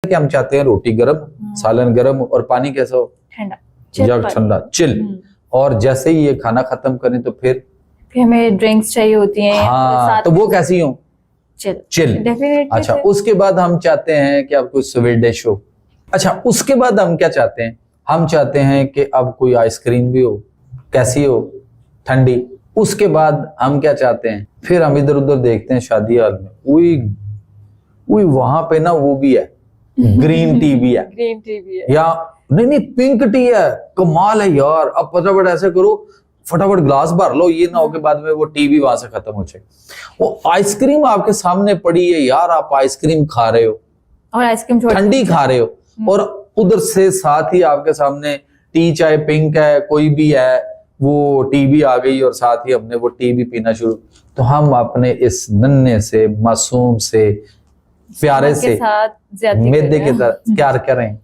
कि हम चाहते हैं रोटी गर्म, सालन गर्म और पानी कैसा हो, ठंडा या ठंडा, चिल। और जैसे ही ये खाना खत्म करें तो फिर हमें ड्रिंक्स चाहिए होती हैं। हाँ, तो वो कैसी हो, चिल। डेफिनेटली। अच्छा, उसके बाद हम चाहते हैं कि अब कोई स्वीट डिश हो। अच्छा, उसके बाद हम क्या चाहते हैं, हम चाहते हैं कि अब कोई आइसक्रीम भी हो, कैसी हो, ठंडी। उसके बाद हम क्या चाहते हैं, फिर हम इधर उधर देखते हैं शादी हाल में, वही वहां पे ना वो भी है, ग्रीन टी भी है, ग्रीन टी भी है, या नहीं पिंक टी है। कमाल है यार। अब फटाफट ऐसे करो, फटाफट ग्लास भर लो, ये ना हो के बाद में वो टी भी वहां से खत्म हो जाए। वो आइसक्रीम आपके सामने पड़ी है यार, आप आइसक्रीम खा रहे हो और आइसक्रीम ठंडी खा रहे हो, और उधर से साथ ही आपके सामने टी, चाहे पिंक है कोई भी है, वो टी भी आ गई और साथ ही हमने वो टी भी पीना शुरू। तो हम अपने इस नन्हे से मासूम से प्यारे से साथ मैदे के साथ क्या करें,